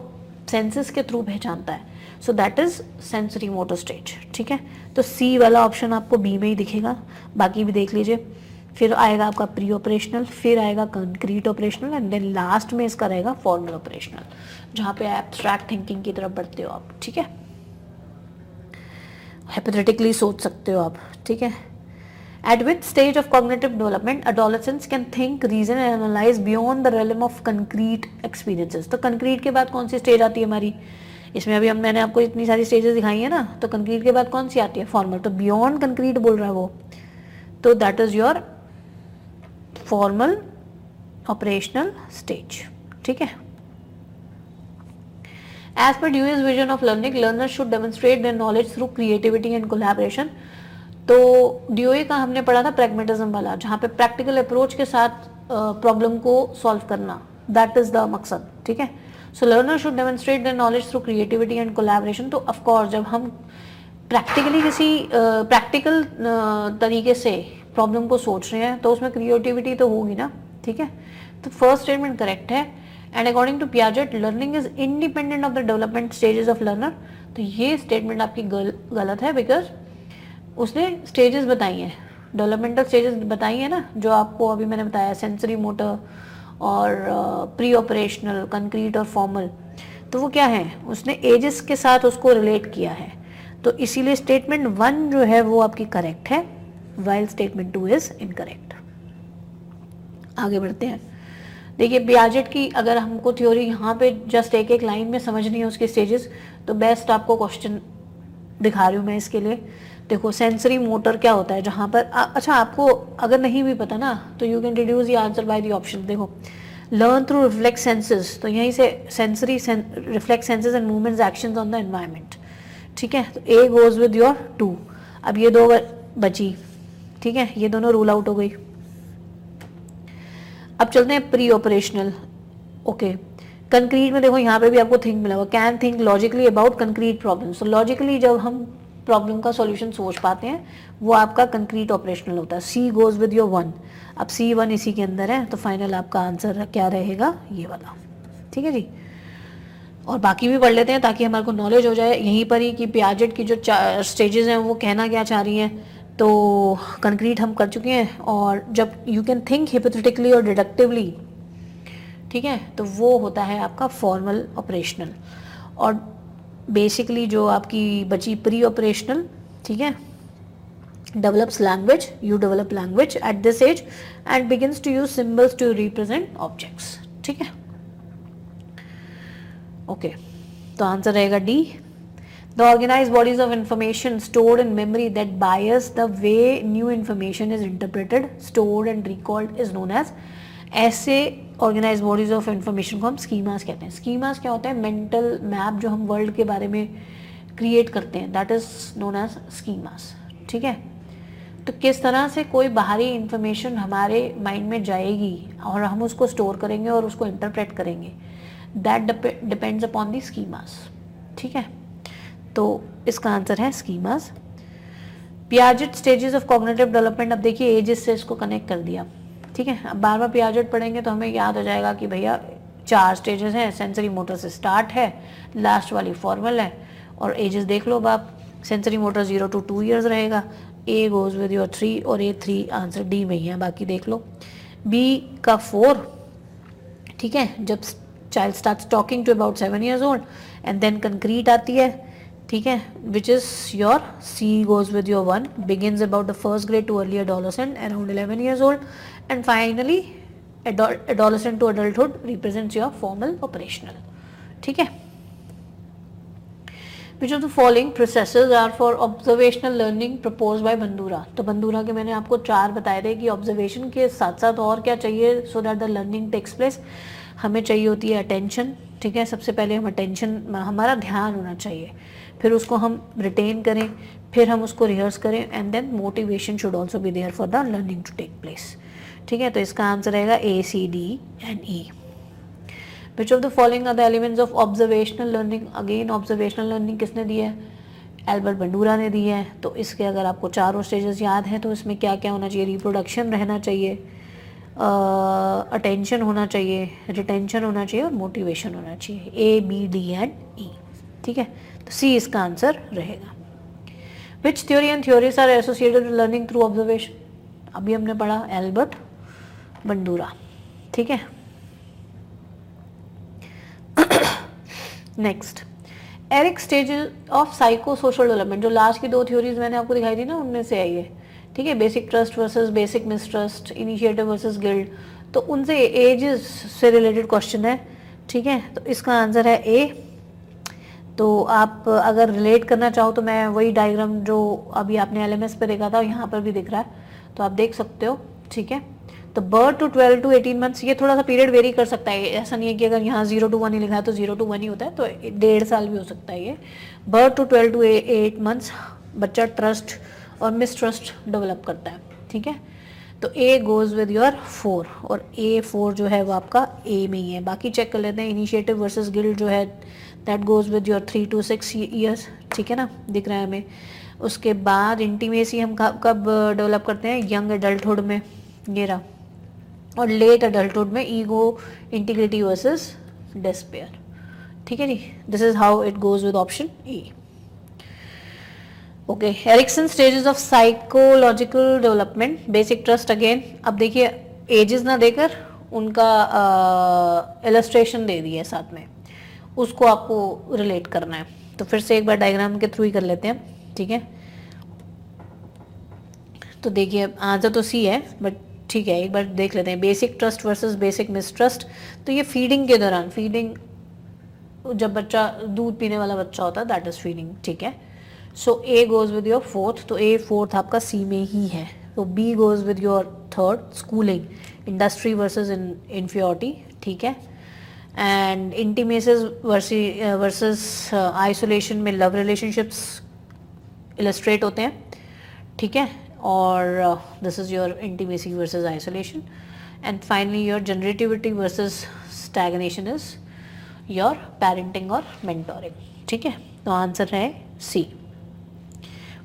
सेंसेस के थ्रू पहचानता है, so that is sensory motor stage. ठीक है, तो सी वाला ऑप्शन आपको बी में ही दिखेगा, बाकी भी देख लीजिए। फिर आएगा आपका प्री ऑपरेशनल, फिर आएगा concrete operational, and then last में इसका रहेगा फॉर्मल ऑपरेशनल, जहाँ पे एब्स्ट्रैक्ट थिंकिंग की तरफ बढ़ते हो आप। ठीक है, हाइपोथेटिकली सोच सकते हो आप। ठीक है, at which stage of cognitive development adolescents can think, reason and analyze beyond the realm of concrete experiences। तो concrete के बाद कौन सी स्टेज आती है हमारी, इसमें अभी मैंने आपको इतनी सारी स्टेजेस दिखाई है ना, तो concrete के बाद कौन सी आती है, फॉर्मल। तो beyond concrete बोल रहा है वो, तो that is your formal operational stage। ठीक है, as per Dewey's vision of learning, learners should demonstrate their knowledge through creativity and collaboration। तो ड्यूए का हमने पढ़ा था प्रैग्मेटिज्म वाला, जहाँ पे प्रैक्टिकल अप्रोच के साथ प्रॉब्लम को सॉल्व करना, दैट इज द मकसद। ठीक है, so learner should demonstrate their knowledge through creativity and collaboration. तो ऑफ कोर्स जब हम प्रैक्टिकली किसी प्रैक्टिकल तरीके से प्रॉब्लम को सोच रहे हैं तो उसमें क्रिएटिविटी तो होगी ना। ठीक है, तो फर्स्ट स्टेटमेंट करेक्ट है। And according to Piaget learning is independent of the development stages of learner. तो ये स्टेटमेंट आपकी गलत है, बिकॉज उसने स्टेजेस बताई हैं, डेवलपमेंटल स्टेजेस बताई हैं ना, जो आपको अभी मैंने बताया, सेंसरी मोटर और प्री ऑपरेशनल, कंक्रीट और फॉर्मल। तो वो क्या है, उसने एजेस के साथ उसको रिलेट किया है। तो इसीलिए स्टेटमेंट 1 जो है वो आपकी करेक्ट है, वाइल स्टेटमेंट 2 इज इनकरेक्ट। आगे बढ़ते हैं। देखिए पियाजेट की अगर हमको थ्योरी यहाँ पे जस्ट एक एक लाइन में समझनी है उसके स्टेजेस, तो बेस्ट आपको क्वेश्चन दिखा रही हूँ मैं इसके लिए। देखो सेंसरी मोटर क्या होता है, जहाँ पर अच्छा आपको अगर नहीं भी पता ना, तो you can deduce the answer by the option. देखो लर्न थ्रू रिफ्लेक्स सेंसेस, तो यहीं से sensory reflex senses and movements actions on the environment. ठीक है, तो ए गोज विद योर 2। अब ये 2 बची। ठीक है, ये दोनों रूल आउट हो गई। अब चलते हैं प्री ऑपरेशनल। ओके, कंक्रीट में देखो यहाँ पे भी आपको थिंक मिला हुआ, can think logically about concrete problems. तो लॉजिकली जब हम प्रॉब्लम का सॉल्यूशन सोच पाते हैं वो आपका कंक्रीट ऑपरेशनल होता है। सी गोज विद योर 1। अब C1 इसी के अंदर है, तो फाइनल आपका आंसर क्या रहेगा, ये वाला। ठीक है जी, और बाकी भी पढ़ लेते हैं ताकि हमारे को नॉलेज हो जाए यहीं पर ही कि पियाजेट की जो स्टेजेस हैं वो कहना क्या चाह रही हैं। तो कंक्रीट हम कर चुके हैं, और जब यू कैन थिंक हिपोथेटिकली और डिडक्टिवली, ठीक है, तो वो होता है आपका फॉर्मल ऑपरेशनल। और बेसिकली जो आपकी बची प्री ऑपरेशनल, ठीक है, develops language, you develop language at this age and begins to use symbols to represent objects. ठीक है, ओके, तो आंसर रहेगा D. The organized bodies of information stored in memory that bias the way new information is interpreted, stored and recalled is known as। ऐसे ऑर्गेनाइज बॉडीज ऑफ इंफॉर्मेशन को हम स्कीमास कहते हैं। स्कीमास क्या होता है, मेंटल मैप जो हम वर्ल्ड के बारे में क्रिएट करते हैं, that is known as schemas. ठीक है, तो किस तरह से कोई बाहरी इंफॉर्मेशन हमारे माइंड में जाएगी और हम उसको स्टोर करेंगे और उसको इंटरप्रेट करेंगे, that depends upon the schemas. ठीक है, तो इसका आंसर है schemas. Piaget stages of cognitive development, अब देखिए एजेस से इसको कनेक्ट कर दिया। ठीक है, अब बार बार पियाजेट पढ़ेंगे तो हमें याद हो जाएगा कि भैया 4 स्टेजेस हैं, सेंसरी मोटर से स्टार्ट है, लास्ट वाली फॉर्मल है, और एजेस देख लो आप, सेंसरी मोटर 0 to 2 ईयर्स रहेगा, ए गोज विद योर 3 और ए 3 आंसर डी में ही है, बाकी देख लो। बी का 4, ठीक है, जब child starts talking to about 7 years old, and then concrete आती है, ठीक है, which is your C goes with your 1, begins about the first grade to early adolescent around 11 years old, and finally adolescent to adulthood represents your formal operational. ठीक है, which of the following processes are for observational learning propose by Bandura. तो बंदूरा के मैंने आपको 4 बताए थे कि ऑब्जर्वेशन के साथ साथ और क्या चाहिए so that the learning takes place. हमें चाहिए होती है अटेंशन, ठीक है। सबसे पहले हम अटेंशन, हमारा ध्यान होना चाहिए, फिर उसको हम रिटेन करें, फिर हम उसको रिहर्स करें, and then motivation should also be there for the learning to take place, ठीक है। तो इसका आंसर रहेगा A, C, D and E. Which of the following are the elements of observational learning? Again observational learning किसने दी है? एल्बर्ट बंडूरा ने दी है। तो इसके अगर आपको चारों स्टेजेस याद हैं तो इसमें क्या क्या होना चाहिए? रिप्रोडक्शन रहना चाहिए, अटेंशन होना चाहिए, रिटेंशन होना चाहिए और मोटिवेशन होना चाहिए। A, B, D and E, ठीक है। तो सी इसका आंसर रहेगा। Which theory and theories are associated with learning through observation? अभी हमने पढ़ा एल्बर्ट बंडूरा, ठीक है। Next, Erik stages of psycho social development, जो लास्ट की दो थ्योरीज मैंने आपको दिखाई थी ना, उनमें से आई है, ठीक है। Basic trust versus basic mistrust, initiative versus guild, तो उनसे एजेस से रिलेटेड क्वेश्चन है, ठीक है। तो इसका आंसर है ए। तो आप अगर रिलेट करना चाहो तो मैं वही डायग्राम जो अभी आपने एलएमएस पे देखा था यहाँ पर भी दिख रहा है, तो आप देख सकते हो, ठीक है। तो बर्थ टू 12 to 18 मंथ्स, ये थोड़ा सा पीरियड वेरी कर सकता है, ऐसा नहीं है कि अगर यहाँ 0 to 1 ही लिखा है तो 0 to 1 ही होता है, तो 1.5 साल भी हो सकता है ये। बर्थ टू 12 to 8 मंथ्स बच्चा ट्रस्ट और मिसट्रस्ट डेवलप करता है, ठीक है। तो ए गोज विद योर 4, और A4 जो है वो आपका ए में ही है। बाकी चेक कर लेते हैं। इनिशिएटिव वर्सेस गिल्ड जो है that goes with your 3 to 6 years, ठीक है ना, दिख रहा है हमें। उसके बाद इंटीमेसी हम कब डेवलप करते हैं? यंग एडल्टहुड में, ये रहा। और लेट एडल्टहुड में ईगो, इंटीग्रिटी वर्सेस डिस्पेयर, ठीक है जी। This is how it goes with option A. Okay, Erikson stages of psychological development, basic trust. Again अब देखिए एजेस ना देकर उनका इलस्ट्रेशन दे दिया है साथ में, उसको आपको रिलेट करना है। तो फिर से एक बार डायग्राम के थ्रू ही कर लेते हैं, ठीक है। तो देखिए आंसर तो सी है, बट ठीक है एक बार देख लेते हैं। Basic trust versus basic mistrust, तो ये फीडिंग के दौरान, फीडिंग जब बच्चा दूध पीने वाला बच्चा होता है दैट इज फीडिंग, ठीक है। So A goes with your 4th, तो ए 4th आपका सी में ही है। तो B goes with your 3rd, schooling, industry versus inferiority, ठीक है। एंड इंटीमेसीज वर्सेस आइसोलेशन में लव रिलेशनशिप्स इलस्ट्रेट होते हैं, ठीक है। और this is your intimacy versus isolation. And finally your generativity versus stagnation is your parenting और मेंटोरिंग, ठीक है। तो आंसर है C.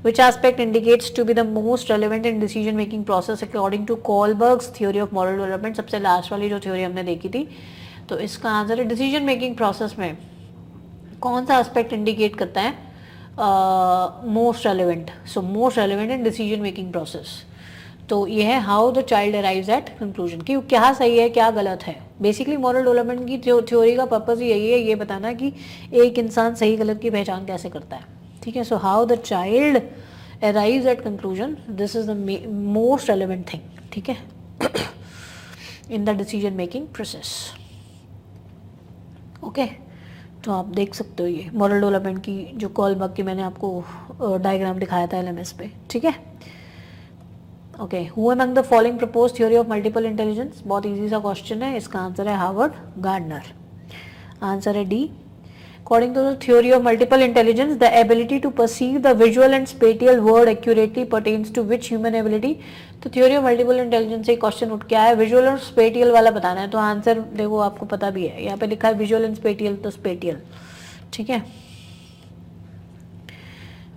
Which aspect indicates to be the most relevant in decision making process according to Kohlberg's theory of moral development? सबसे लास्ट वाली जो थ्योरी हमने देखी थी, तो इसका आंसर है डिसीजन मेकिंग प्रोसेस में कौन सा एस्पेक्ट इंडिकेट करता है most relevant? So most relevant in decision making process, तो ये है how the child arrives eight conclusion, कि क्या सही है क्या गलत है। बेसिकली मॉरल डेवलपमेंट की थ्योरी का पर्पस ही यही है, ये बताना कि एक इंसान सही गलत की पहचान कैसे करता है, ठीक है। So how the child arrives eight conclusion, this is the most relevant thing, ठीक है, in the decision making process. Okay, तो आप देख सकते हो ये मॉरल डेवलपमेंट की जो कोहलबर्ग की मैंने आपको डायग्राम दिखाया था एलएमएस पे, ठीक है। Okay, who among the following propose theory of multiple intelligence? बहुत इजी सा क्वेश्चन है, इसका आंसर है हार्वर्ड गार्डनर। आंसर है D. According to the theory of multiple intelligence, the ability to perceive the visual and spatial world accurately pertains to which human ability? तो theory of multiple intelligence से क्वेश्चन उठ के आया, विजुअल और स्पेटियल वाला बताना है। तो आंसर देखो आपको पता भी है, यहाँ पे लिखा है विजुअल एंड स्पेटियल, तो स्पेटियल, ठीक है।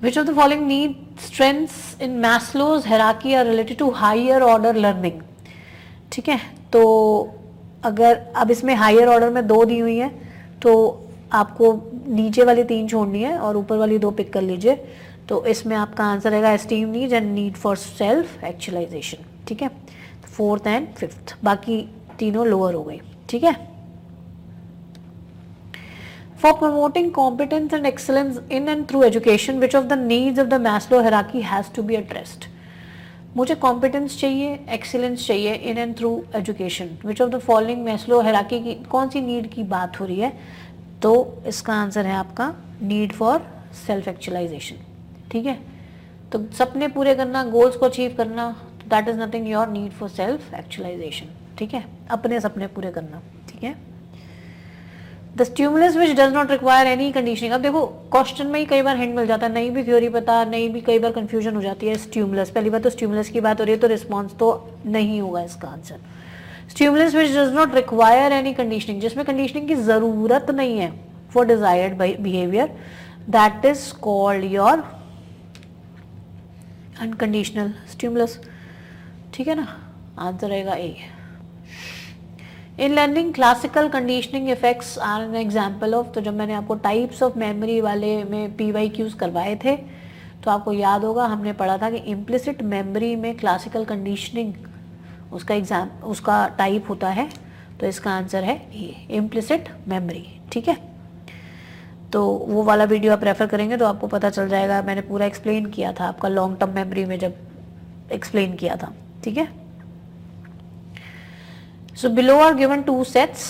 Which of the following need strengths in Maslow's hierarchy are related to higher order learning? ठीक है, तो अगर अब इसमें हायर ऑर्डर में 2 दी हुई है, तो आपको नीचे वाली 3 छोड़नी है और ऊपर वाली 2 पिक कर लीजिए। तो इसमें आपका आंसर रहेगा esteem needs and need for self actualisation, ठीक है। 4th एंड 5th, बाकी तीनों लोअर हो गई, ठीक है। For promoting competence and excellence in and through education, which of the needs of the Maslow hierarchy has to be addressed? मुझे कॉम्पिटेंस चाहिए, एक्सीलेंस चाहिए in and through education, which of the following Maslow hierarchy की कौन सी नीड की बात हो रही है? तो इसका आंसर है आपका नीड फॉर सेल्फ एक्चुअलाइजेशन, ठीक है। तो सपने पूरे करना, गोल्स को अचीव करना, that is nothing your need for self actualisation, ठीक है, अपने सपने पूरे करना, ठीक है। The stimulus which does not require any conditioning. अब देखो क्वेश्चन में ही कई बार हिंट मिल जाता है, नहीं भी थ्योरी पता, नहीं भी कई बार कंफ्यूजन हो जाती है। स्टिमुलस, पहली बात तो स्टिमुलस की बात हो रही है तो रिस्पॉन्स तो नहीं होगा इसका answer. Stimulus which does not require any conditioning, जिसमें कंडीशनिंग की जरूरत नहीं है for desired behaviour, that is called your unconditional stimulus. ठीक है ना, आंसर रहेगा A. In learning classical conditioning effects are an example of, तो जब मैंने आपको टाइप्स ऑफ मेमोरी वाले में PYQs करवाए थे तो आपको याद होगा हमने पढ़ा था कि इम्प्लिसिट मेमोरी में क्लासिकल कंडीशनिंग उसका टाइप होता है, तो इसका आंसर है ए, इम्प्लिसिट मेमोरी। ठीक है, तो वो वाला वीडियो आप रेफर करेंगे तो आपको पता चल जाएगा, मैंने पूरा एक्सप्लेन किया था आपका लॉन्ग टर्म मेमोरी में जब एक्सप्लेन किया था। ठीक है, so below are given two sets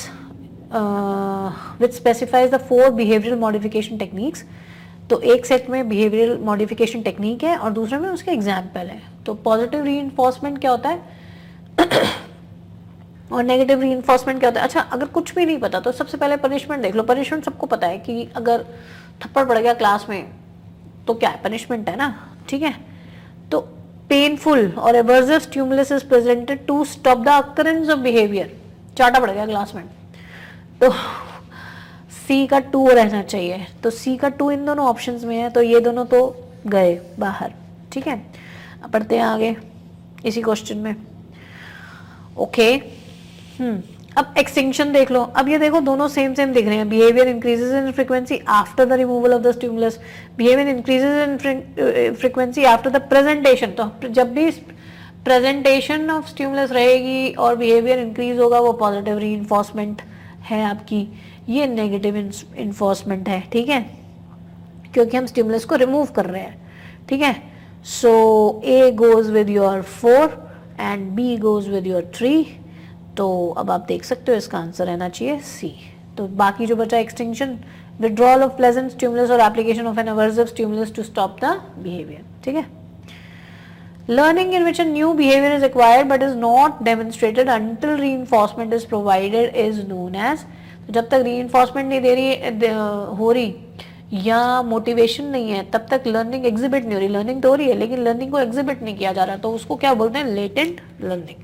which specifies the 4 behavioral modification techniques। तो एक सेट में behavioral modification technique है और दूसरे में उसके एग्जाम्पल है। तो पॉजिटिव रीइंफोर्समेंट क्या होता है और नेगेटिव रीइंफोर्समेंट क्या होता है। अच्छा, अगर कुछ भी नहीं पता तो सबसे पहले पनिशमेंट देख लो। पनिशमेंट सबको पता है कि अगर थप्पड़ पड़ गया क्लास में तो क्या है, पनिशमेंट है ना। ठीक है, तो painful or aversive stimulus is presented to stop the occurrence of behavior। चाटा पड़ गया क्लास में तो C का 2 रहना चाहिए, तो C का 2 इन दोनों ऑप्शंस में है, तो ये दोनों तो गए बाहर। ठीक है, अब पढ़ते हैं आगे इसी क्वेश्चन में। ओके, अब एक्सटिंक्शन देख लो। अब ये देखो दोनों सेम दिख रहे हैं। Behaviour increases in frequency after the removal of the stimulus, behaviour increases in frequency after the presentation. तो जब भी प्रेजेंटेशन ऑफ स्टिमुलस रहेगी और बिहेवियर इंक्रीज होगा वो पॉजिटिव रीइंफोर्समेंट है आपकी, ये नेगेटिव इन्फोर्समेंट है। ठीक है, क्योंकि हम स्टिमुलस को रिमूव कर रहे हैं। ठीक है, so A goes with your 4 and B goes with your 3। तो अब आप देख सकते हो इसका आंसर रहना चाहिए सी। तो बाकी जो बचा extinction, withdrawal of pleasant stimulus और application of an aversive stimulus to stop the behaviour. ठीक है, learning in which a new behaviour is acquired but is not demonstrated until reinforcement is provided is known as. जब तक रीइंफोर्समेंट नहीं दे रही हो रही या मोटिवेशन नहीं है तब तक लर्निंग एग्जिबिट नहीं हो रही। लर्निंग तो हो रही है लेकिन लर्निंग को एग्जिबिट नहीं किया जा रहा, तो उसको क्या बोलते हैं, latent learning.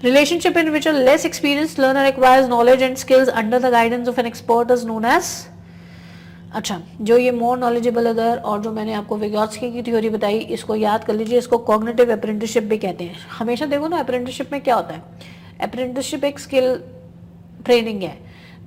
Relationship in which a less experienced learner acquires knowledge and skills under the guidance of an expert is known as। अच्छा, जो ये more knowledgeable अदर और जो मैंने आपको विगोत्स्की की थ्योरी बताई इसको याद कर लीजिए। इसको कॉग्निटिव अप्रेंटिसशिप भी कहते हैं। हमेशा देखो ना अप्रेंटिसशिप में क्या होता है, अप्रेंटिसशिप एक स्किल ट्रेनिंग है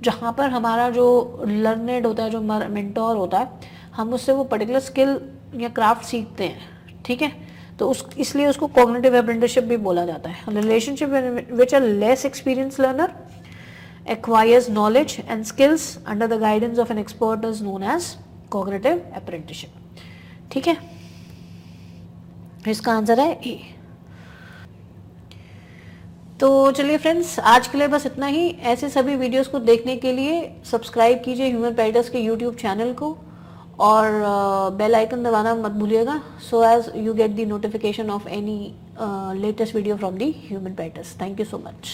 जहाँ पर हमारा जो लर्नेड होता है, जो मेंटोर होता है, हम उससे वो पर्टिकुलर स्किल या क्राफ्ट सीखते हैं। ठीक है, तो इसलिए उसको कॉग्निटिव अप्रेंटिसशिप भी बोला जाता है। Relationship which a less experience learner acquires knowledge and skills under the guidance of an expert is known as cognitive apprenticeship. ठीक है, इसका आंसर है ए। तो चलिए फ्रेंड्स, आज के लिए बस इतना ही। ऐसे सभी वीडियोस को देखने के लिए सब्सक्राइब कीजिए ह्यूमन पैराडाइज के यूट्यूब चैनल को और बेल आइकन दबाना मत भूलिएगा, so as you get the notification of any latest video from the Human Paradise. Thank you so much.